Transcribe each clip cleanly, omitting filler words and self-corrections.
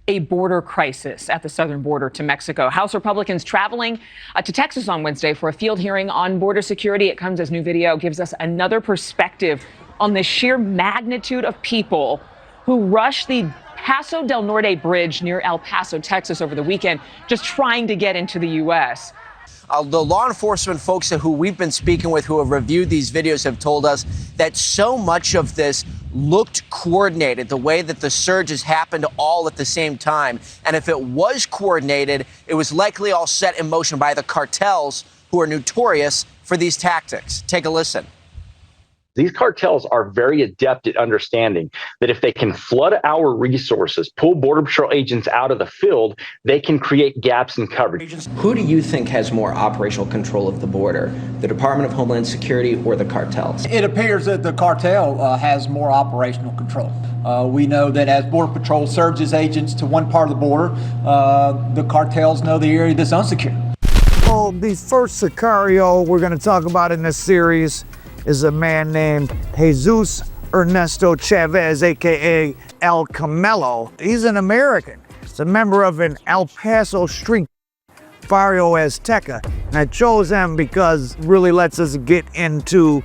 A border crisis at the southern border to Mexico. House Republicans traveling to Texas on Wednesday for a field hearing on border security. It comes as new video gives us another perspective on the sheer magnitude of people who rushed the Paso del Norte bridge near El Paso, Texas over the weekend, just trying to get into the U.S. The law enforcement folks who we've been speaking with who have reviewed these videos have told us that so much of this looked coordinated, the way that the surges happened all at the same time. And if it was coordinated, it was likely all set in motion by the cartels, who are notorious for these tactics. Take a listen. These cartels are very adept at understanding that if they can flood our resources, pull Border Patrol agents out of the field, they can create gaps in coverage. Who do you think has more operational control of the border, the Department of Homeland Security or the cartels? It appears that the cartel has more operational control. We know that as Border Patrol serves as agents to one part of the border, the cartels know the area that's unsecure. Well, the first Sicario we're going to talk about in this series is a man named Jesus Ernesto Chavez, aka El Camelo. He's an American. He's a member of an El Paso street, Barrio Azteca. And I chose him because it really lets us get into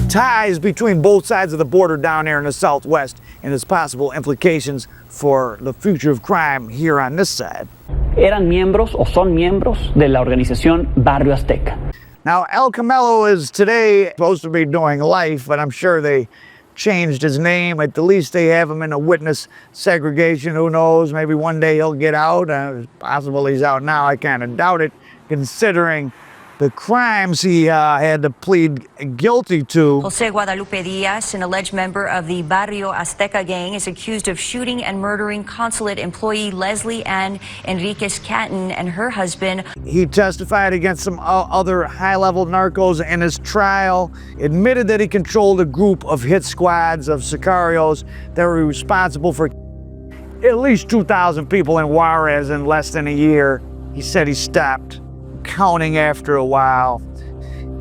ties between both sides of the border down there in the Southwest and its possible implications for the future of crime here on this side. Eran miembros o son miembros de la organización Barrio Azteca. Now, El Camelo is today supposed to be doing life, but I'm sure they changed his name. At the least they have him in a witness segregation. Who knows? Maybe one day he'll get out. It's possible he's out now. I kind of doubt it, considering the crimes he had to plead guilty to. Jose Guadalupe Diaz, an alleged member of the Barrio Azteca gang, is accused of shooting and murdering consulate employee Leslie Ann Enriquez Catton and her husband. He testified against some other high-level narcos in his trial, admitted that he controlled a group of hit squads of sicarios that were responsible for at least 2,000 people in Juarez in less than a year. He said he stopped counting after a while.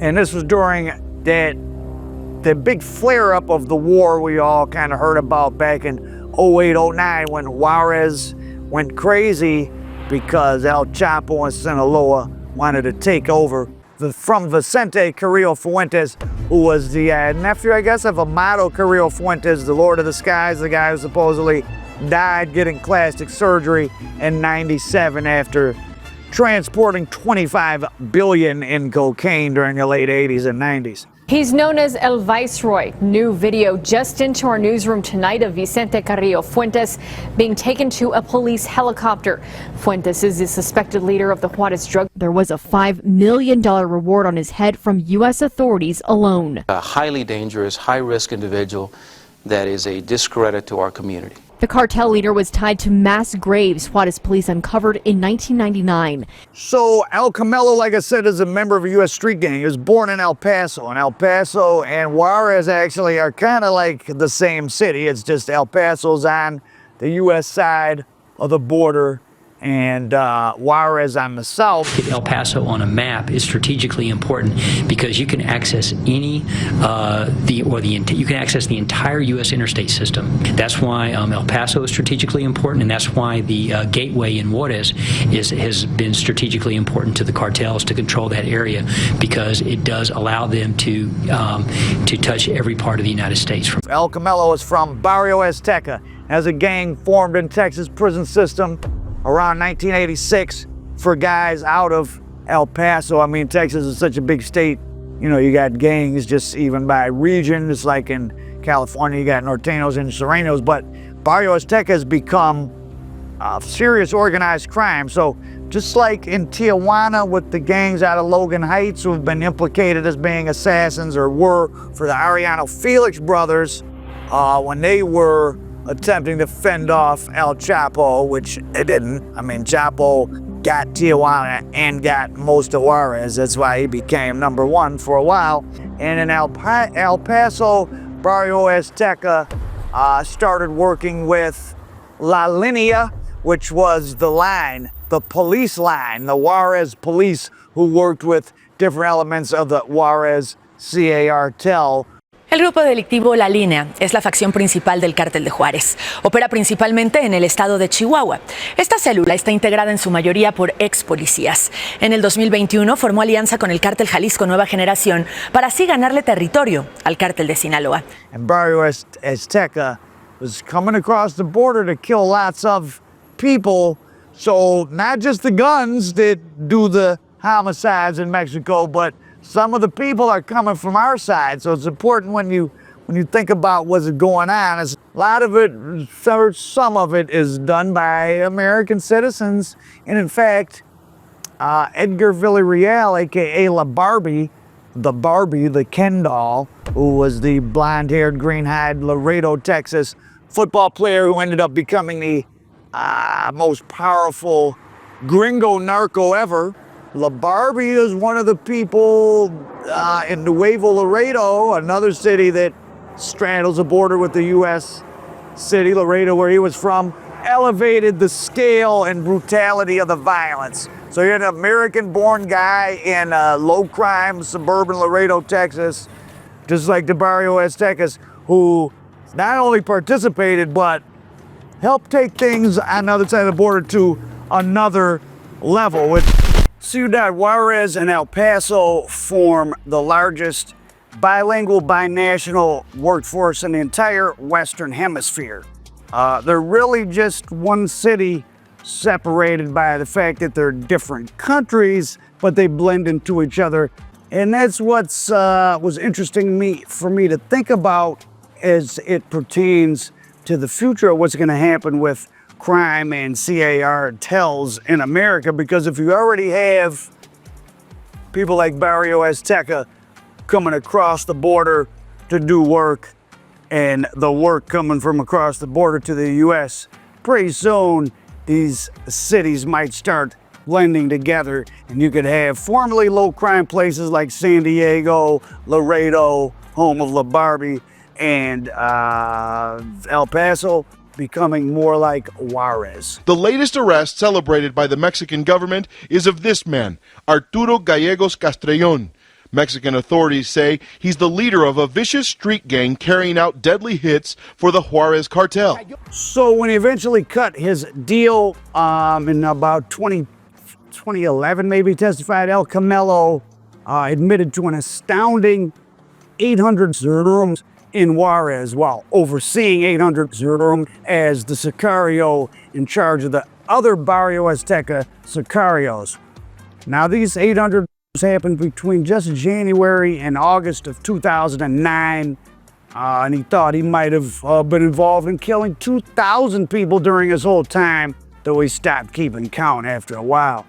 And this was during the big flare-up of the war we all kind of heard about back in 08, 09 when Juarez went crazy because El Chapo and Sinaloa wanted to take over from Vicente Carrillo Fuentes, who was the nephew, I guess, of Amado Carrillo Fuentes, the Lord of the Skies, the guy who supposedly died getting plastic surgery in '97 after transporting 25 billion in cocaine during the late 80s and 90s. He's known as El Viceroy. New video just into our newsroom tonight of Vicente Carrillo Fuentes being taken to a police helicopter. Fuentes is the suspected leader of the Juarez drug. There was a $5 million reward on his head from U.S. authorities alone. A highly dangerous, high-risk individual that is a discredit to our community. The cartel leader was tied to mass graves Juarez police uncovered in 1999. So El Camelo, like I said, is a member of a U.S. street gang. He was born in El Paso, and El Paso and Juarez actually are kind of like the same city. It's just El Paso's on the U.S. side of the border and Juarez on the south. El Paso on a map is strategically important because you can access you can access the entire U.S. interstate system. That's why El Paso is strategically important, and that's why the gateway in Juarez has been strategically important to the cartels to control that area, because it does allow them to touch every part of the United States. El Camelo is from Barrio Azteca, as a gang formed in Texas prison system around 1986 for guys out of El Paso. I mean, Texas is such a big state. You know, you got gangs just even by region. It's like in California, you got Norteños and Serranos, but Barrio Azteca has become serious organized crime. So just like in Tijuana with the gangs out of Logan Heights who have been implicated as being assassins or were for the Arellano Felix brothers when they were attempting to fend off El Chapo, which it didn't. I mean, Chapo got Tijuana and got most of Juarez. That's why he became #1 for a while. And in El Paso, Barrio Azteca started working with La Linea, which was the line, the police line, the Juarez police who worked with different elements of the Juarez cartel. El grupo delictivo La Línea es la facción principal del cártel de Juárez. Opera principalmente en el estado de Chihuahua. Esta célula está integrada en su mayoría por ex policías. En el 2021 formó alianza con el cártel Jalisco Nueva Generación para así ganarle territorio al cártel de Sinaloa. And Barrio Azteca was coming across the border to kill lots of people. So not just the guns that do the homicides in Mexico, but some of the people are coming from our side. So it's important when you think about what's going on. A lot of it, or some of it, is done by American citizens. And in fact, Edgar Villarreal, aka La Barbie, the Ken doll, who was the blonde-haired, green-eyed Laredo, Texas football player who ended up becoming the most powerful gringo narco ever. La Barbie is one of the people in Nuevo Laredo, another city that straddles the border with the U.S. city, Laredo, where he was from, elevated the scale and brutality of the violence. So you're an American-born guy in low-crime suburban Laredo, Texas, just like the Barrio Aztecas, who not only participated, but helped take things on the other side of the border to another level. Ciudad Juarez and El Paso form the largest bilingual, binational workforce in the entire Western Hemisphere. They're really just one city separated by the fact that they're different countries, but they blend into each other. And that's what's was interesting for me to think about as it pertains to the future of what's going to happen with crime and cartels in America, because if you already have people like Barrio Azteca coming across the border to do work, and the work coming from across the border to the U.S., pretty soon these cities might start blending together, and you could have formerly low crime places like San Diego, Laredo, home of La Barbie, and El Paso becoming more like Juarez. The latest arrest celebrated by the Mexican government is of this man, Arturo Gallegos Castrellon. Mexican authorities say he's the leader of a vicious street gang carrying out deadly hits for the Juarez cartel. So when he eventually cut his deal in about 2011, maybe, testified, El Camelo admitted to an astounding 800 rooms in Juarez, while overseeing 800 rooms as the sicario in charge of the other Barrio Azteca sicarios. Now, these 800 happened between just January and August of 2009, and he thought he might have been involved in killing 2,000 people during his whole time, though he stopped keeping count after a while.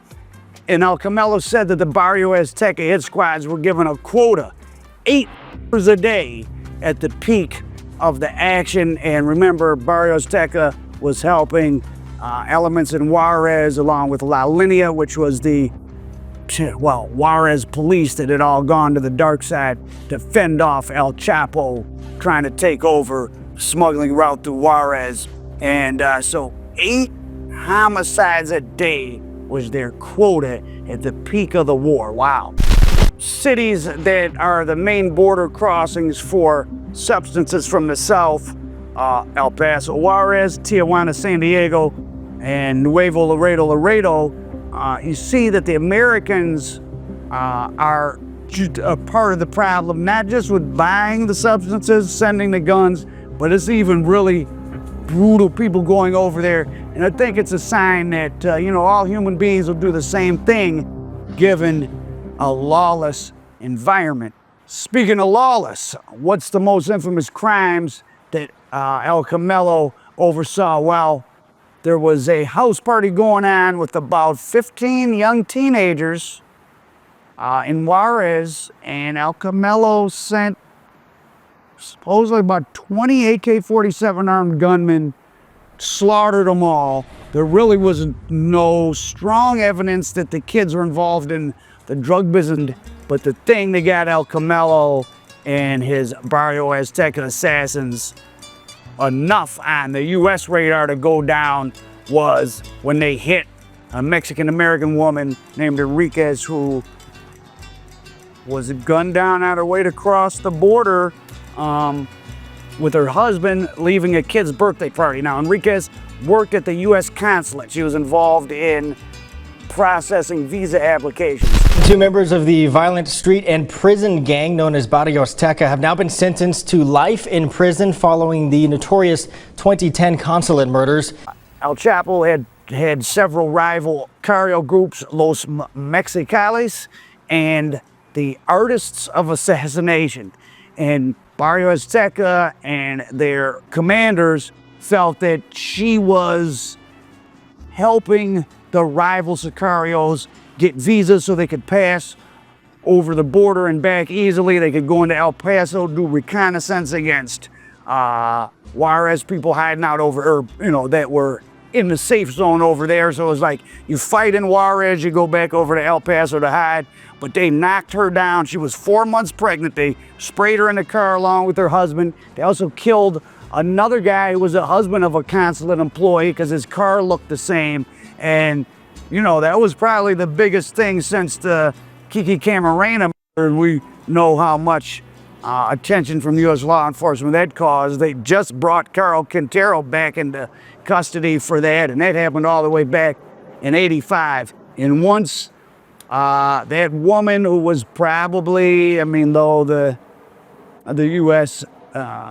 And El Camelo said that the Barrio Azteca hit squads were given a quota, 8 hours a day, at the peak of the action. And remember, Barrio Azteca was helping elements in Juarez, along with La Línea, which was the Juarez police that had all gone to the dark side to fend off El Chapo, trying to take over smuggling route through Juarez. And so 8 homicides a day was their quota at the peak of the war. Wow. Cities that are the main border crossings for substances from the south, El Paso, Juarez, Tijuana, San Diego, and Nuevo Laredo, you see that the Americans are a part of the problem, not just with buying the substances, sending the guns, but it's even really brutal people going over there. And I think it's a sign that, all human beings will do the same thing given a lawless environment. Speaking of lawless, what's the most infamous crimes that El Camelo oversaw? Well, there was a house party going on with about 15 young teenagers in Juarez, and El Camelo sent supposedly about 20 AK-47 armed gunmen, slaughtered them all. There really was no strong evidence that the kids were involved in the drug business, but the thing that got El Camelo and his Barrio Azteca assassins enough on the U.S. radar to go down was when they hit a Mexican-American woman named Enriquez, who was gunned down on her way to cross the border with her husband leaving a kid's birthday party. Now, Enriquez worked at the U.S. consulate. She was involved in processing visa applications. Two members of the violent street and prison gang known as Barrio Azteca have now been sentenced to life in prison following the notorious 2010 consulate murders. El Chapo had several rival cartel groups, Los Mexicales and the Artists of Assassination. And Barrio Azteca and their commanders felt that she was helping the rival sicarios get visas so they could pass over the border and back easily. They could go into El Paso, do reconnaissance against Juarez people hiding out over, that were in the safe zone over there. So it was like, you fight in Juarez, you go back over to El Paso to hide. But they knocked her down. She was 4 months pregnant. They sprayed her in the car along with her husband. They also killed another guy who was a husband of a consulate employee because his car looked the same. And, that was probably the biggest thing since the Kiki Camarena murder. We know how much attention from U.S. law enforcement that caused. They just brought Carl Quintero back into custody for that, and that happened all the way back in '85. And once that woman who was probably, though the U.S.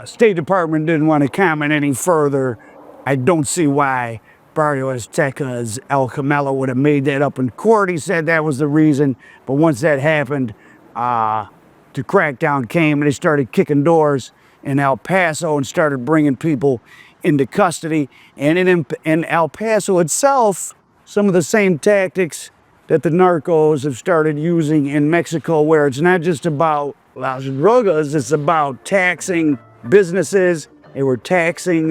State Department didn't want to comment any further, I don't see why Barrio Aztecas El Camelo would have made that up in court. He said that was the reason, but once that happened, the crackdown came and they started kicking doors in El Paso and started bringing people into custody. And in El Paso itself, some of the same tactics that the narcos have started using in Mexico, where it's not just about las drogas, it's about taxing businesses. They were taxing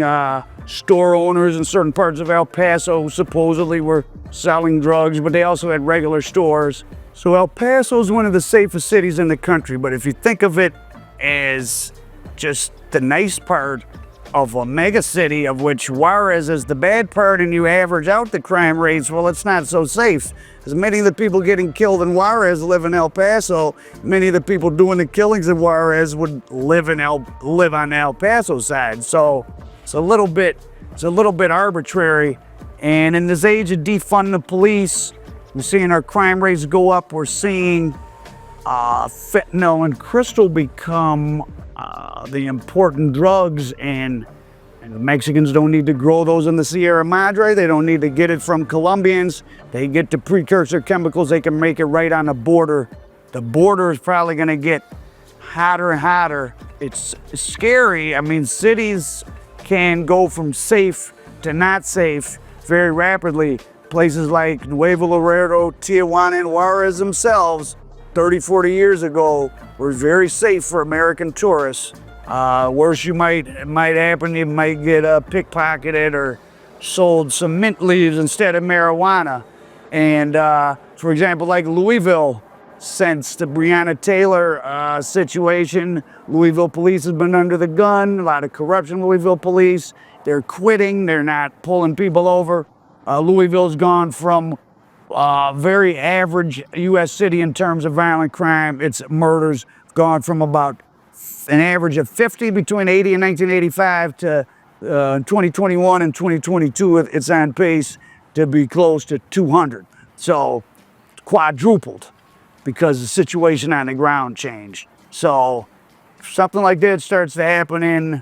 store owners in certain parts of El Paso who supposedly were selling drugs, but they also had regular stores. So El Paso is one of the safest cities in the country, but if you think of it as just the nice part of a mega city, of which Juarez is the bad part, and you average out the crime rates, well, it's not so safe. As many of the people getting killed in Juarez live in El Paso, many of the people doing the killings in Juarez would live on the El Paso side. So it's a little bit arbitrary. And in this age of defunding the police, we're seeing our crime rates go up. We're seeing fentanyl and crystal become the important drugs, and the Mexicans don't need to grow those in the Sierra Madre. They don't need to get it from Colombians. They get the precursor chemicals. They can make it right on the border. The border is probably going to get hotter and hotter. It's scary. Cities can go from safe to not safe very rapidly. Places like Nuevo Laredo, Tijuana, and Juarez themselves 30, 40 years ago were very safe for American tourists. Worse might happen, you might get pickpocketed or sold some mint leaves instead of marijuana. And for example, like Louisville, since the Breonna Taylor situation, Louisville police has been under the gun, a lot of corruption in Louisville police. They're quitting, they're not pulling people over. Louisville's gone from very average U.S. city in terms of violent crime. Its murders gone from about an average of 50 between 80 and 1985 to 2021 and 2022. It's on pace to be close to 200. So quadrupled because the situation on the ground changed. So if something like that starts to happen in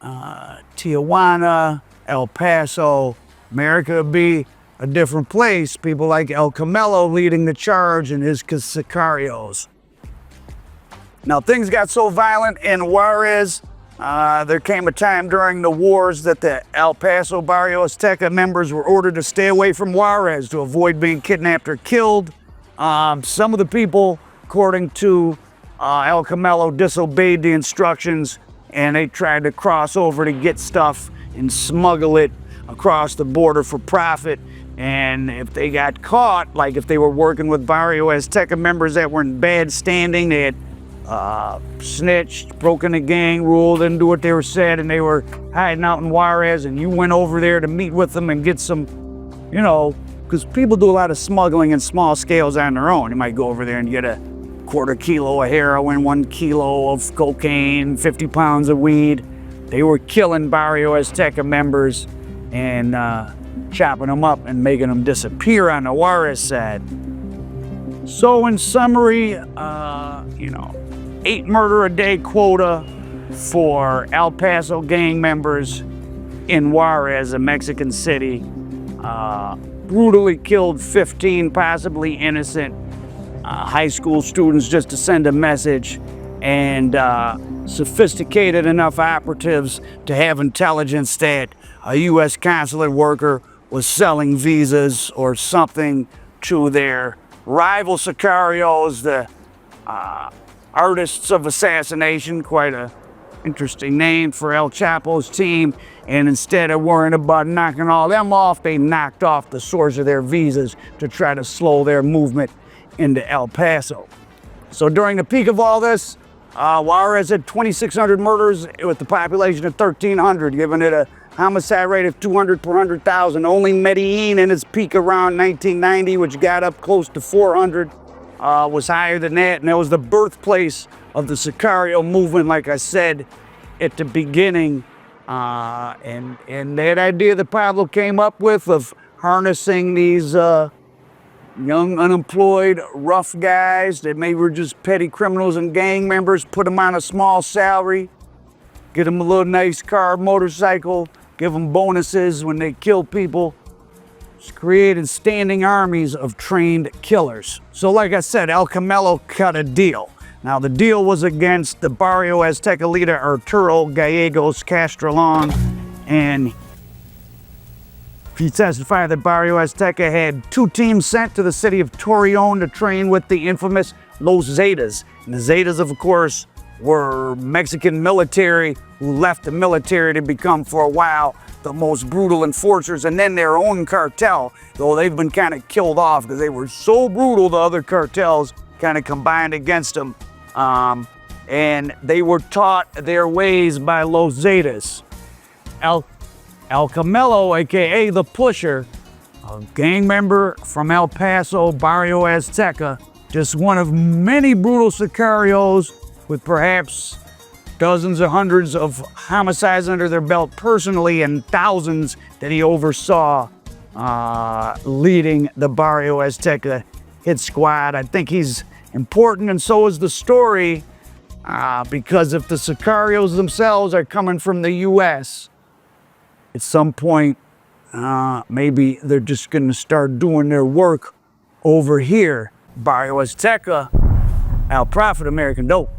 Tijuana, El Paso, America would be a different place. People like El Camelo leading the charge and his sicarios. Now, things got so violent in Juarez, there came a time during the wars that the El Paso Barrio Azteca members were ordered to stay away from Juarez to avoid being kidnapped or killed. Some of the people, according to El Camelo, disobeyed the instructions, and they tried to cross over to get stuff and smuggle it across the border for profit. And if they got caught, like if they were working with Barrio Azteca members that were in bad standing, they had snitched, broken the gang rule, didn't do what they were said, and they were hiding out in Juarez, and you went over there to meet with them and get some, because people do a lot of smuggling in small scales on their own. You might go over there and get a quarter kilo of heroin, 1 kilo of cocaine, 50 pounds of weed. They were killing Barrio Azteca members and chopping them up and making them disappear on the Juarez side. So in summary, 8 murder a day quota for El Paso gang members in Juarez, a Mexican city. Brutally killed 15 possibly innocent high school students just to send a message, and sophisticated enough operatives to have intelligence that a U.S. consulate worker was selling visas or something to their rival sicarios, the artists of assassination, quite a interesting name for El Chapo's team. And instead of worrying about knocking all them off, they knocked off the source of their visas to try to slow their movement into El Paso. So during the peak of all this, Juarez had 2,600 murders with the population of 1,300, giving it a homicide rate of 200 per 100,000. Only Medellin in its peak around 1990, which got up close to 400, was higher than that. And that was the birthplace of the Sicario movement, like I said at the beginning. And that idea that Pablo came up with of harnessing these young, unemployed, rough guys that maybe were just petty criminals and gang members, put them on a small salary, get them a little nice car, motorcycle, give them bonuses when they kill people. It's created standing armies of trained killers. So like I said, El Camelo cut a deal. Now the deal was against the Barrio Azteca leader Arturo Gallegos Castrillon, and he testified that Barrio Azteca had 2 teams sent to the city of Torreon to train with the infamous Los Zetas. And the Zetas, of course, were Mexican military who left the military to become, for a while, the most brutal enforcers, and then their own cartel, though they've been kind of killed off because they were so brutal, the other cartels kind of combined against them. And they were taught their ways by Los Zetas. El Camelo, aka the Pusher, a gang member from El Paso, Barrio Azteca, just one of many brutal sicarios with perhaps dozens or hundreds of homicides under their belt personally, and thousands that he oversaw leading the Barrio Azteca hit squad. I think he's important, and so is the story, because if the sicarios themselves are coming from the U.S., at some point, maybe they're just going to start doing their work over here. Barrio Azteca, Al Prophet, American Dope.